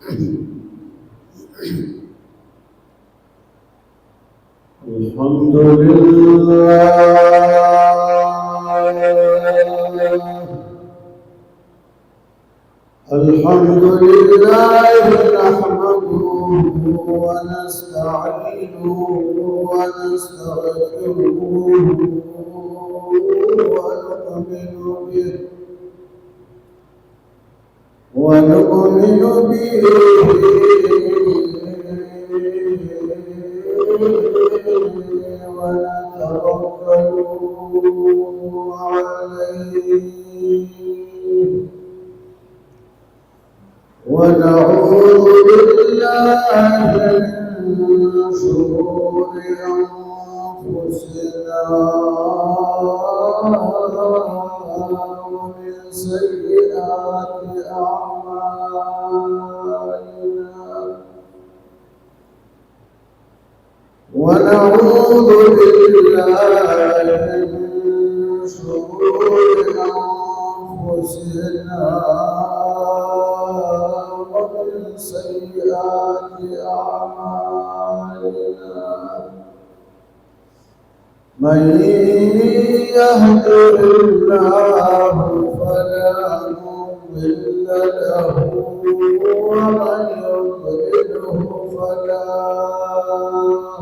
الحمد لله الحمد لله نحمده ونستعينه ونستغفره ونؤمن به ونتوكل عليه ونعوذ بالله من شرور أنفسنا ومن سيئات أعمالنا ونعوذ بالله من شرور أنفسنا ومن سيئات أعمالنا من يهده الله فلا مضل له ومن يضلله فلا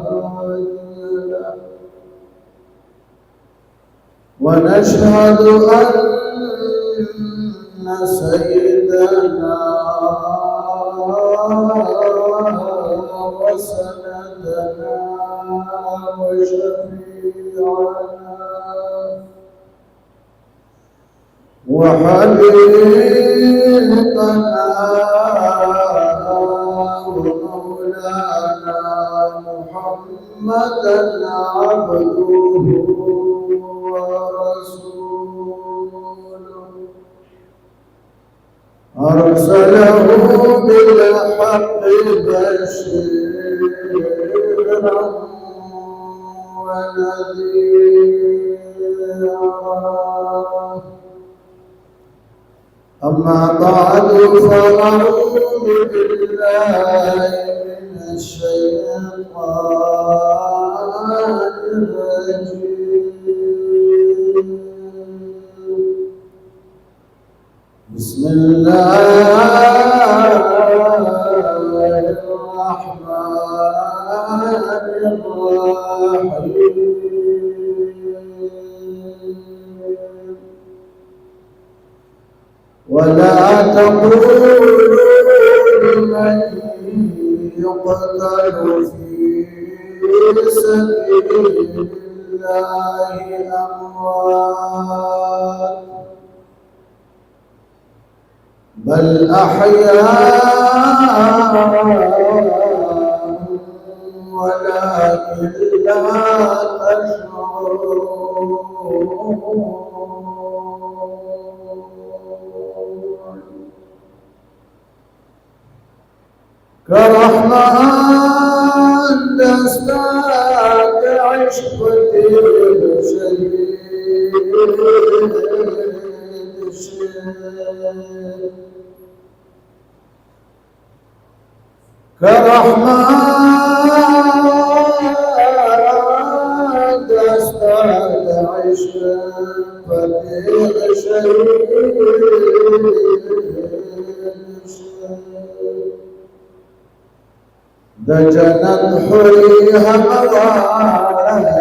هادي له ونشهد أن سيدنا وسندنا وشفيعنا وحبيبنا ومولانا محمدا عبده ورسوله أرسله بالحق بشيرا ونذيرا أما بعد فأعوذ بالله من الشيطان الرجيم بسم الله الرحمن الرحيم ولا تقولوا لمن يقتل في سبيل الله أموات بل أحياء ولكن لا تشعرون كرحمن دستات عشقتي شهيد كرحمن دستات عشقتي شهيد دجنت حريها موالدني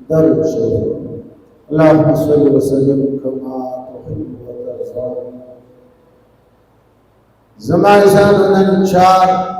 درب شريف اللهم صل وسلم كما تحب وترضى زمان 4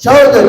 14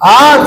8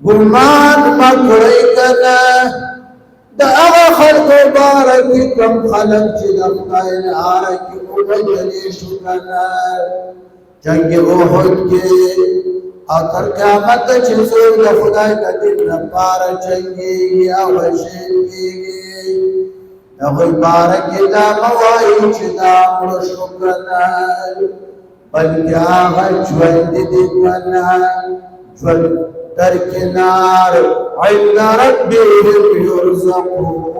گمان مکڑی کنا دا اغا خلق بارکی کم خلق چی دفتائی نارکی اوجلی شکنا جنگ احد کے آخر قیامت چیزوں دا خدای کا دن نپار چنگی یا وشن کی دا غی بارکی دا موائی چی دا مر شکنا بلکہ آغا جوند دیکنا جوند در کنار عند ربهم يرزقون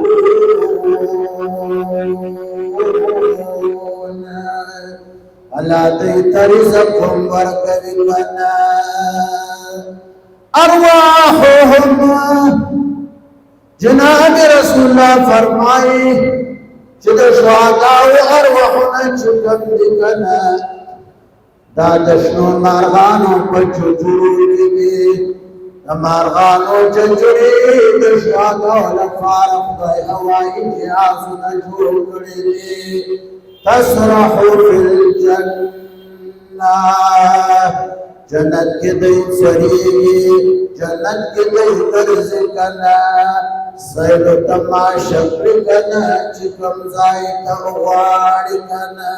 الا دیت رزقهم ورکبنا ارواحهم جناب رسول اللہ فرمائی چد شہداء ارواحنا چکم دکنا دا دشنو مارغانو پچوچوری دی مارغانو چچوری دشوادو لفارم دائی ہوائی جہازو نجور کری دی تسرحو فی الجنہ جنت کے دی سریگی جنت کے دی درز کنا سید تماشا کنا چکم زائی تغواری کنا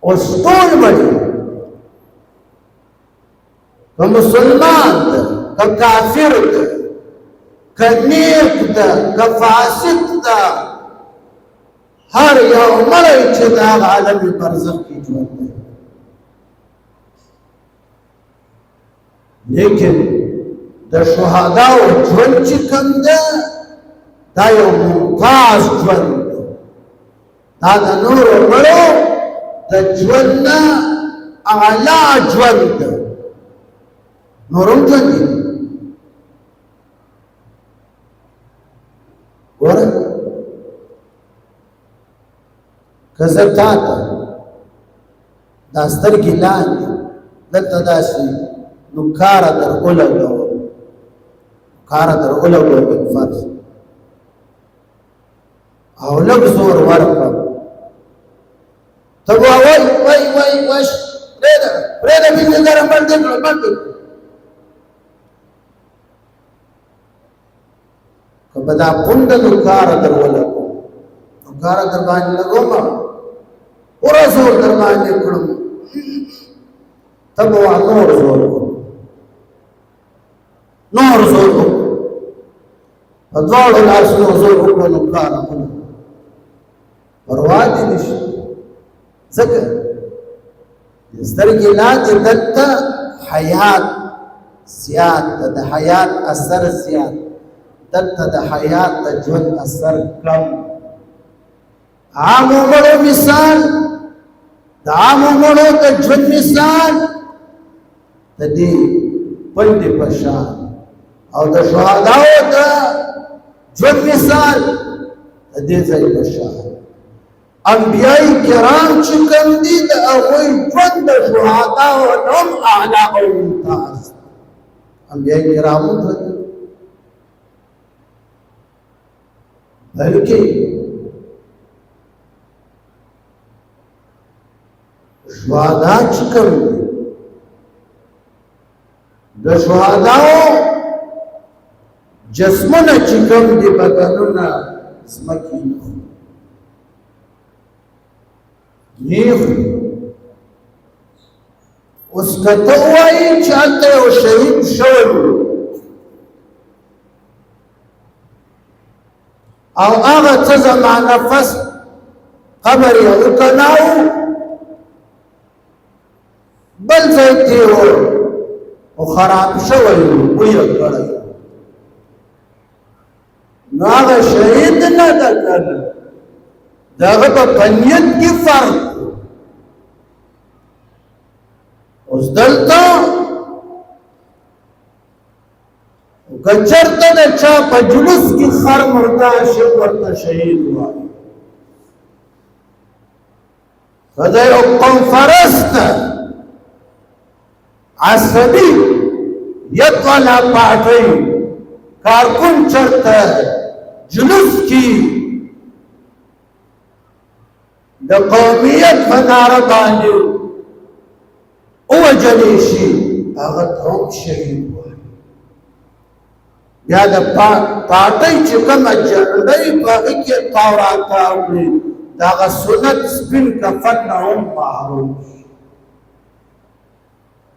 اسطول بڑی کہ مسلمان دا کہ کافر دا کہ نیک دا کہ فاسق دا ہر یو مرائی چھ دا عالم برزخ کی جوان دا لیکن دا شہداء جوان چکم دا یو ممتاز جوان دا نور مرو دا جوان اعلا جوان دا نورم جوان دی گورا کذبتا تا داستر کی لان دی دلتا داسی نکارا در اولو کارا در اولو ایک فرض اولو زور ورکا تب وای وش پریدا بیدی درم بلدی که بدا پند نکارا در ولکو نکارا در بانی لگو ما پورا زور در بانی کرم تب وہاں نور زور کو دوڑ الاسنو زور کو نکارا پروادی نشی ذکر سترگی لاتی دلتا حیات زیاد دا حیات اثر زیاد دلتا دا حیات دا جون اثر کم عام عمرو مثال دا عام عمرو دا جون مثال دا دی پلد پشان او دا شہداؤ دا جون مثال دا دی زی پشان انبیاء کرام چکم دی دا اغوی جون دا شہداء و نم اعلا و ممتاز انبیاء کرام جون بلکہ شہداء چکم دی دا شہداء جسمنا چکم دی بدننا اسمکی نخو نیخ اس کا توائی چاہتے ہو شہید شور او آغا تزمان فس قبر یا اکناو بل زیتی ہو و خراب شور بویا کرد نو آغا شہید نہ دکن داغب پنیت کی فرق اس دلتا گچرتا دا چاپ جلس کی خر مرتا شکرتا شہید ہوا فدا یو قوم فرست عصبی ید والا پاٹھئی کارکن چرتا جلس کی د قومیت په ناره باندې ووجلی شي هغه ته هم شهید وایي. بیا د پاټۍ چې کومه جنډۍ په هغې کې تاو راتاو کړي د هغه سنت سپین کفن نه هم محروم شي.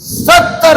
70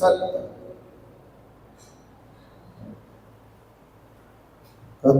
70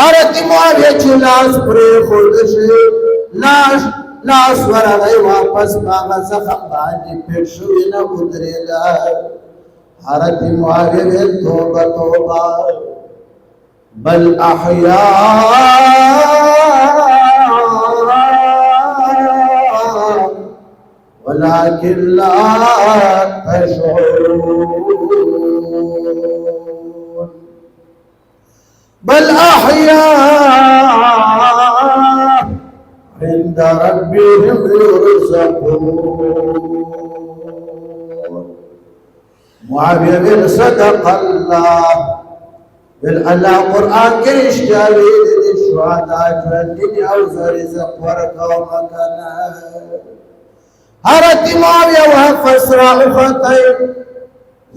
حضرت معاویه چې لاس پرېښود شي لاس ورغی واپس په هغه زخم باندې پټ شوی نه ودرېده. حضرت معاویه ویل توبه توبه بل احیاء ولكن لا تشعرون بل احياء عند ربهم يرزقون. معاویه بن صدق الله بالله قرآن کې رښتیا ویلي دي شهدا ژوندي او زه رزق ورکوم که نه. حضرت معاویه واپس راوختی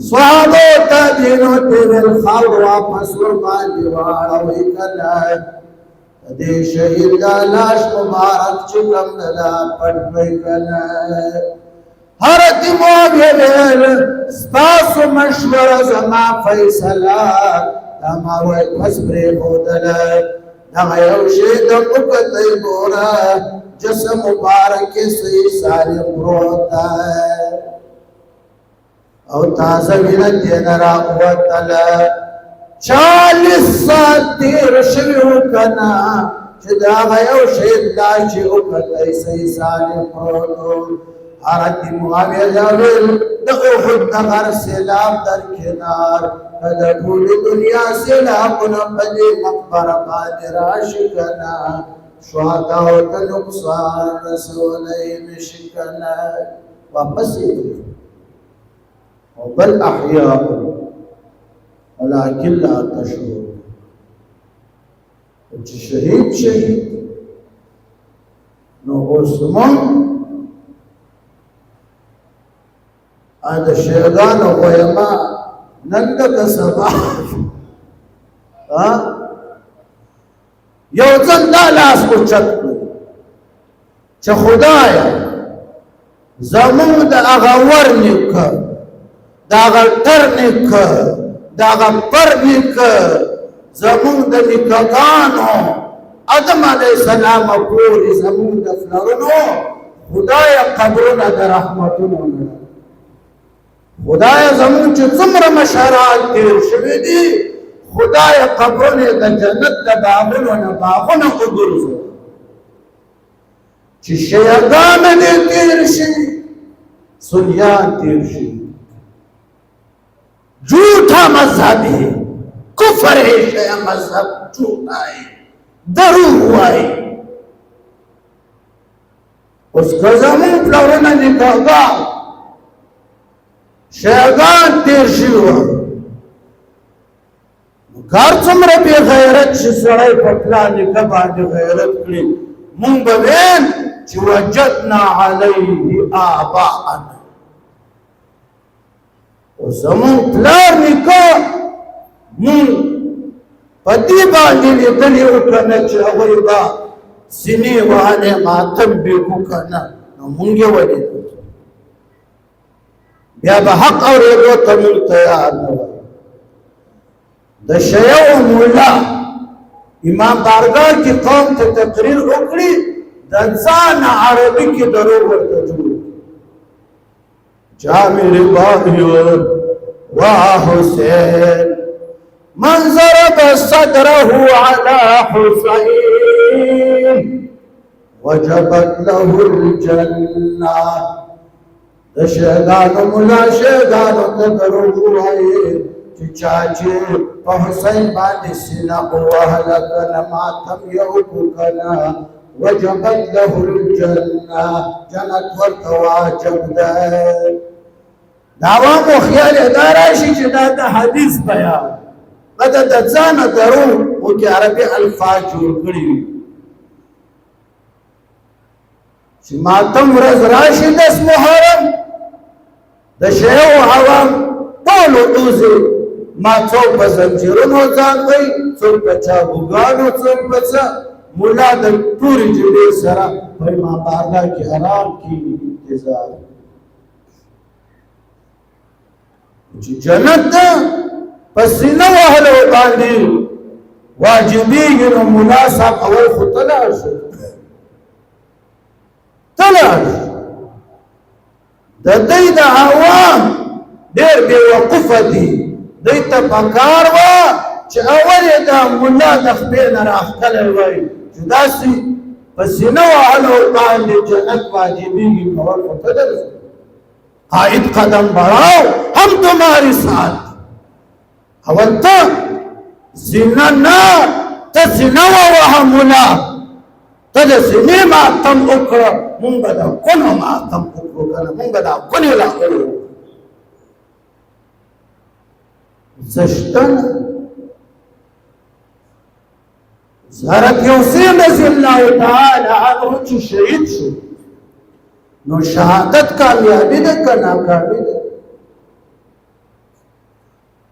صحابو تابعینو ته ویل خاور واپس ورباندې واړوئ که نه د دې شهید دا لاش مبارک چې کوم ده دا پټ کړئ که نه. حضرت معاویه ویل ستاسو مشوره زما فیصله دا ما ویل پس پرېښودله دغه یو شی ته وکتئ ګوره جسم مبارک صحیح سالم پروت ده او تازه وینه ترې نه راووتله. 40 سال تېر شوي وو که نه چې د هغه یو شهید دا چې وکتئ صحیح سالم پروت و. حضرت معاویه دا ویل د احد د غر سیلاب در کنار که د ټولې دنیا سیلابونه په دې مقبره باندې راشي که نه شهداو ته نقصان رسولی نشي که نه. واپس یې او بل احیاء ولكن لا تشعرون. چې شهید نو اوس موږ د شهیدانو ویما نن دغه سبا یو ځل دا لاس اوچت کړو چې خدایه زمونږ د هغه ور نیکه د هغه ټر نیکه د هغه پر نیکه زمونږ د نیکهګانو آدم علیه السلام پورې زمونږ د پلرونو خدایه قبرونه د رحمتونو نه خدایه زمونږ چې څومره مشران تېر شوي دي خدایه قبرونه د جنت د باغونو نه باغونه وګرځوه چې شیعګان دې تېر شي سنیان تېر شي جھوٹا مذہب ہے کفر ہے شیعہ مذہب جھوٹا ہے دروغ ہے اس کا زمین پلورنا نکاغا شیعگان تیر شیوہ کار څومره بے غیرت چې سړی په پلان نکباندې غیرت کړي مونږ به ویل چې وجدنا علیه آباءنا او زمون پلار نیکه مونږ په دې باندې لیدلي وو که نه چې هغوی به سینې وهلې ماتم بیکو که نه نو مونږ یې ولیدو بیا به حق اورېدو ته مونږ تیار نه وو د شیعو مولا امام بارګاه کې قوم ته تقریر وکړي د ځان عربي کې دروغ ورته جوړ جامع باهی و حسین من ضرب صدره على حسین وجبت له الجنه د شیعګانو مولا شیعګانو ته دروغ وایي چې چا چې په حسین باندې سینه ووهله که نه ماتم یې وکړو که نه وجبت له الجنه جنت ورته واجب دی. د عوامو خیال یې دا راشي چې دا د حدیث بیان دا د ځانه دروغ وکړي عربي الفاظ جوړ کړي وي چې ماتم ورځ راشي 10 محرم د شیعو عوام ټولو اوزي ما څوک په زنجیرونو ځان وی څوک په چابوګانو څوک په څه مولا د ټولې جبې سره په امام بارګاه کې آرام کېږي انتظار چې جنت په سینه وهلو باندې واجبېږي نو ملا صاحب اول خو ته لاړ شه ته لاړ شه د دوی د عوام ډېر بېوقفه دي دوی ته پکار وه چې اول یې د ملا د خپې نه راښکلی وای چې داسې په سینه وهلو باندې جنت واجبېږي کول خو ته درځه قائد قدم بڑھاؤ ہم تمہاری ساتھ اول تا زنا نا تا زنا ووہا ملا تا دا زنی ماتم اکڑا منگا دا کنو ماتم اکڑو کنا منگا دا کنی لکڑو زشتن حضرت حسین رضی اللہ تعالی عنہ چو شہید شو نو شہادت کامیابی ده که ناکامی ده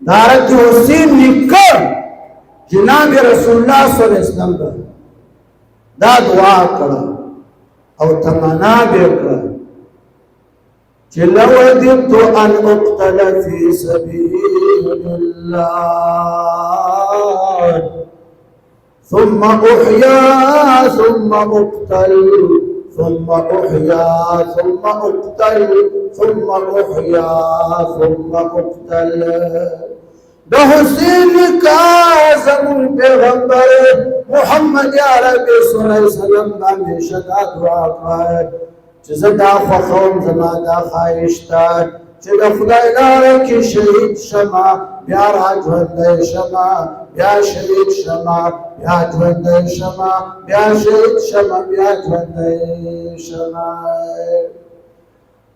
حضرت حسین نیکه جناب رسول الله صلی الله علیه وسلم دا دعا کړه او تمنا به کړه چې لو وددت ان اقتل فی سبیل الله ثم احیا ثم اقتل ثم احیا ثم اقتل ثم احیا ثم اقتل د حسین کا زمون پیغمبر محمد عربی صلی الله علیه وسلم باندې شدا دعا کړه چې زدا خوښوم زما دا خواهش ده چې د خدای لاره کې شهید شمه بیا را ژوندی شمه بیا شهید شمه بیا ژوندی شمه بیا شهید شمه بیا ژوندی شمه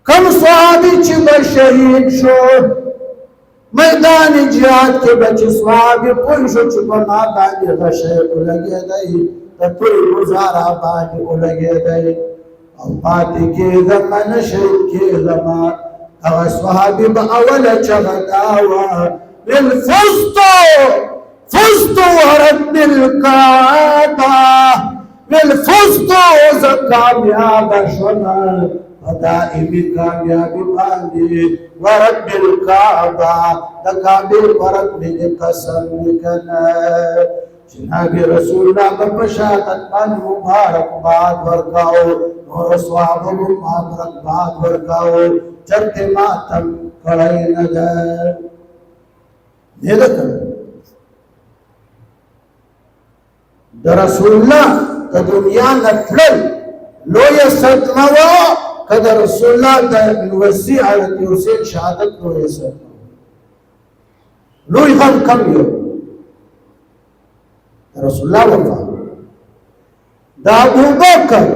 کم صحابي چې به شهید شو میدان جهاد کې به چې صحابي پوه شو چې په ما باندې غشی ولګېدی د پورې ګزاره باندې ولګېدی او پاتې کېږم نه شهید کېږم هغه صحابي به اوله چغه دا وه فزت ورب الكعبة فزت زه کامیابه شومه په دائمي کامیابي باندې ورب الكعبة د کعبې په رب مې قسم وکنه جناب رسول الله په شهادت باندې مبارکباد ورکاو نور صحابه مبارکباد ورکاو چرته ماتم کړی نه ده دې ده د رسول الله د دنیا نه تلل لویه صدمه وه که د رسول الله د وصي حضرت حسین شهادت لویه صدمه لوی غم کم یو رسول الله وفات دا ابوبکر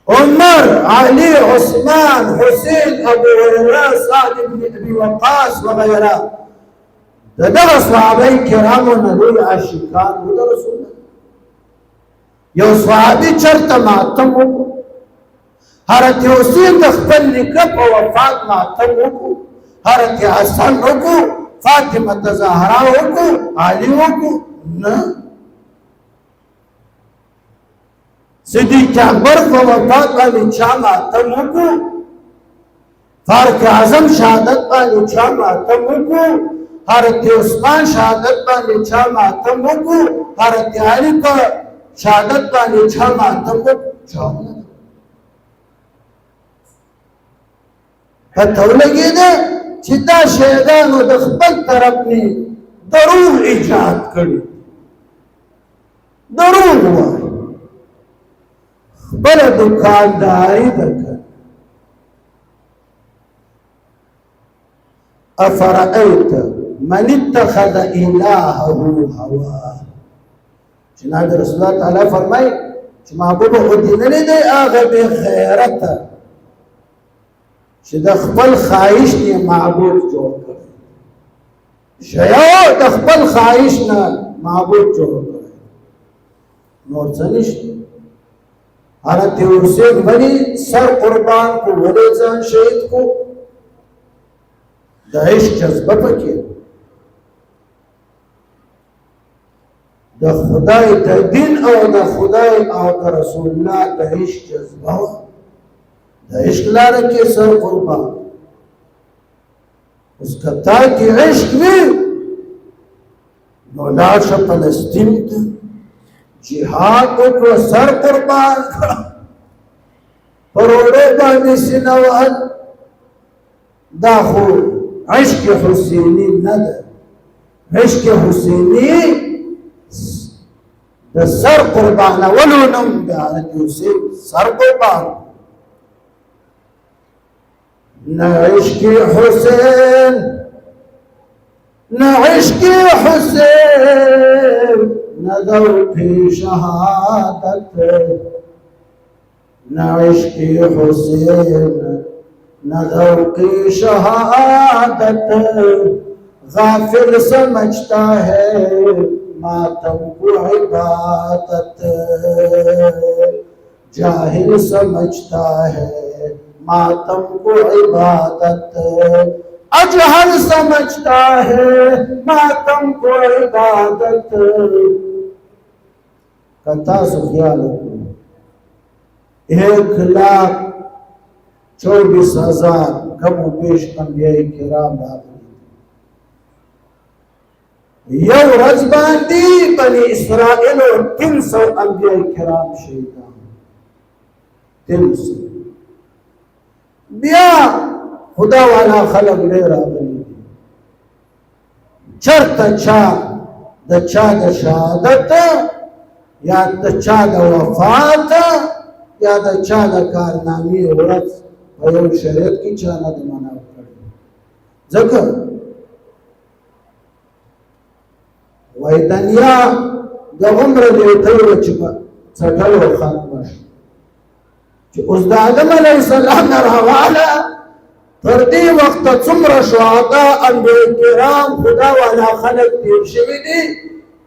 عمر علي عثمان حسين ابو هريره سعد بن ابي وقاص وغيره دغه صحابه کرامو نه لوی عاشقان و د رسول الله یو صحابي چرته ماتم وکړو حضرت حسین د خپل نیکه په وفات ماتم وکړو حضرت حسن وکړو فاطمه زهرا وکړو علي وکړو نه صدیق اکبر په وفات باندې چا ماتم وکړو فاروق اعظم شهادت باندې چا ماتم وکړو حضرت عثمان شهادت باندې چا ماتم وکړو حضرت علي په شهادت باندې چا ماتم وکړو پته ولګېده چې دا شهیدانو د خپل طرف نه دروغ ایجاد کړي دروغ وایي بلا دکانداری دکن افرأیت من اتخذ الهه هواه جناب رسول الله تعالی فرمائی چې محبوب خو دې نه دی هغه بې غیرته چې د خپل خواهش نه معبود جوړ کړي شیو د خپل خواهش نه معبود جوړ کړي نور څه نشته حضرت حسین ولی سر قربان کو ولی ځان شهید کو د عشق جذبه پکې د خدای د دین او د خدای او د رسول الله د عشق جذبه د عشق لاره کې سر قربان اوس کتا کې عشق وي نو لاړ شه فلسطین ته جهاد وکړه سر قربان کړه پر وړو باندې سینه وهل دا خو عشق حسیني نه ده عشق حسیني د سر قربانولو نوم د حضرت حسین سر قربان نه عشق حسین نه عشق حسین نه ذوق شهادت نه عشق حسین نہ ذوق شہادت غافل سمجھتا ہے ماتم کو عبادت جاہل سمجھتا ہے ماتم کو عبادت اجہل سمجھتا ہے ماتم کو عبادت کتا سخیال 1,24,000 کم و بیش انبیاء کرام راغلي یو ورځ باندې بني اسرائیل 300 انبیاء کرام شهیدان 300 بیا خدا والا خلق ډېر راغلي چرته چا د شهادت یا د چا د وفات یا د چا د کارنامې ورځ په یو شریعت کې چا نه د معنا کړی ځکه وای دنیا د عمر نیټه چې په څټلو ختمه شي چې اوس د آدم علیه السلام نه راواله تر دې وخته څومره شهدا انبیاء کرام خدا والا خلق تیر شوي دي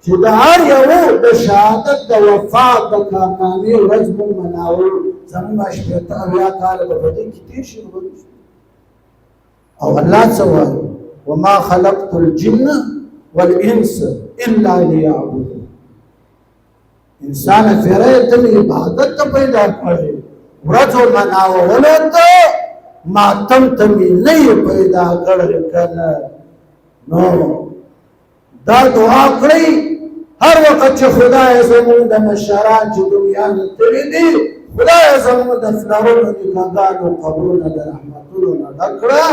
چې د هر یو د شهادت د وفات د کارنامې ورځ مونږ مناوو زموږ شپېته اویا کاله به په دې کې تېر شي او الله څه وایي وما خلقت الجن والانس الا ليعبدون انسان فیره ته عبادت ته پیدا کړی ورځو مناوولو ته ماتم ته مې نه پیدا کړی کنه نو دا دعا کړئ هر وخت چې خدای زموږ د مشران چې دنیا نه تللي دي خدای زموږ د فلارونو نکاحګانو قبرونه د رحمتونو نه ډک کړه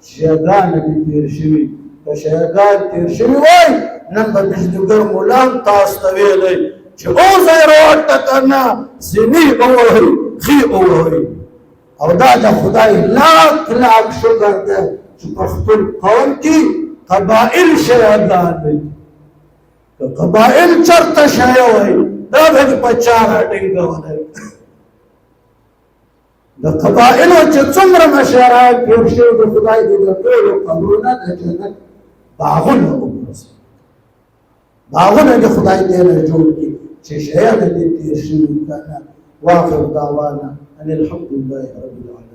شیګان دې تېر شوي که شیګان تېر شوي وای نن به بجلیګر ملام تاسو ته ویلی چې اوځئ روټه که نه سینې ووهئ خې ووهئ او دا د خدای لاک شکر ده چې پښتون قوم کې قبائل شیګان دي که قبائل چرته شی وای دا به دې په چا راټینګولی د قبائلو چې څومره مشران تېر شوي د خدای دې د ټولو قبرونه د جنت باغونه وګرځوي باغونه دې خدای دې نه جوړ کړي چې شیان دې تېر شوي که نه واخر دعوانا ان الحمد لله رب العالمين